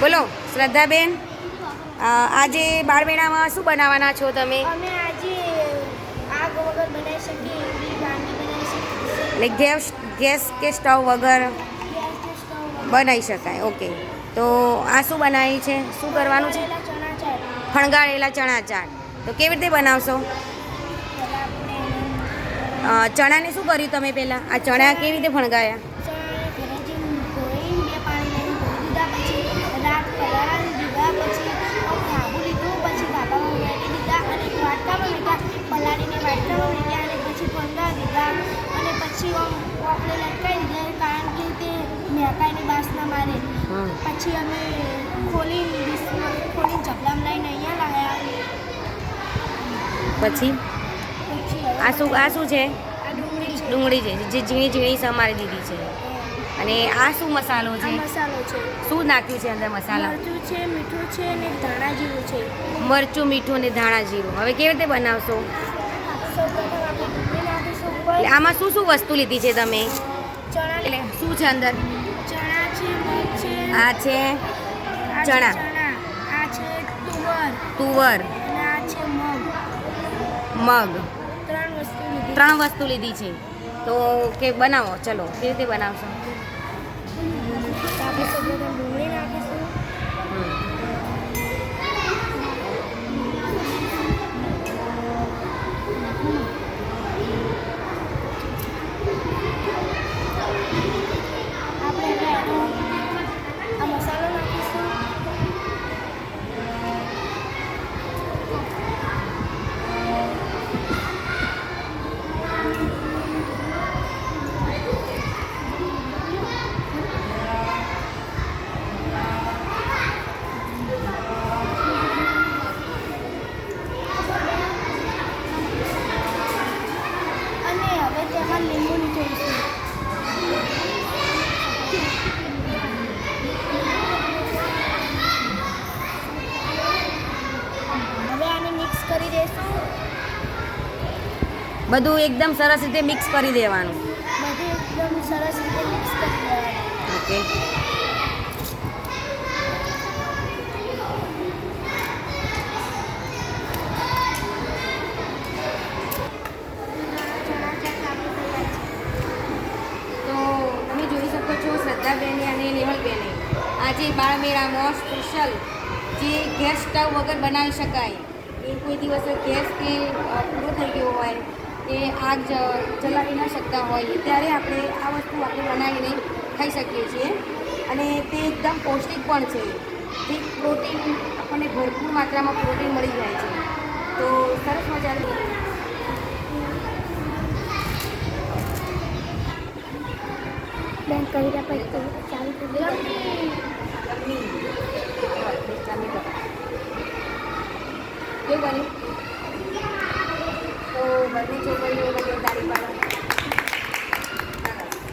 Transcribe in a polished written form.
બોલો શ્રદ્ધાબેન, આજે બાળમેળામાં શું બનાવવાના છો તમે? અમે આજે આગ વગર બનાવી શકીએ એવી વાનગી બનાવી શકીએ. એટલે ગેસ કે સ્ટવ વગર બનાવી શકાય. ઓકે, તો આ શું બનાવી છે? શું કરવાનું છે? ફણગાળેલા ચણા ચાટ. તો કેવી રીતે બનાવશો? ચણાને શું કર્યું તમે પહેલાં? આ ચણા કેવી રીતે ફણગાયા? પછી અમે ખોલીને ચપલામાં લઈને અહીંયા લાવ્યા. પછી આ શું છે? આ ડુંગળી છે, જે ઝીણી ઝીણી સમારી દીધી છે. અને આ શું મસાલો છે? મસાલો છે. શું નાખ્યું છે અંદર મસાલા? મરચું છે, મીઠું છે અને ધાણા જીરું છે. મરચું, મીઠું અને ધાણા જીરું. હવે કેવી રીતે બનાવશો? એટલે આમાં શું શું વસ્તુ લીધી છે તમે? ચણા. એટલે શું છે અંદર? ચણા છે, મગ છે. આ છે ચણા, આ છે તુવર, અને આ છે મગ. ત્રણ વસ્તુ લીધી. 3 વસ્તુ લીધી છે. તો કે બનાવો, ચલો કેવી રીતે બનાવશો? આપણે સૌપ્રથમ ડુંગળી નાખીશું. આપણે આ મસાલો નાખીશું. અને હવે તેમાં લીંબુ નીચોવીશું. હવે આને મિક્સ કરી દઈશું. બધું એકદમ સરસ રીતે મિક્સ કરી દેવાનું. બધું એકદમ સરસ રીતે મિક્સ કરી દેવાનું. ઓકે. તો તમે જોઈ શકો છો શ્રદ્ધાબેને અને નેહલબેને આજે બાળમેળામાં સ્પેશિયલ જે ગેસ સ્ટવ વગર બનાવી શકાય, એ કોઈ દિવસ ગેસ કે પૂરો થઈ ગયો હોય કે આગ ચલાવી ન શકતા હોય ત્યારે આપણે આ વસ્તુ આપણે બનાવીને ખાઈ શકીએ છીએ. અને તે એકદમ પૌષ્ટિક પણ છે. જે પ્રોટીન આપણને ભરપૂર માત્રામાં પ્રોટીન મળી જાય છે. તો સરસ મજાની બેન કરી દે પછી ચાલુ કરી દે. કેવું બન્યું? તો બંને છોકરીઓ બધે તાળી પાડો.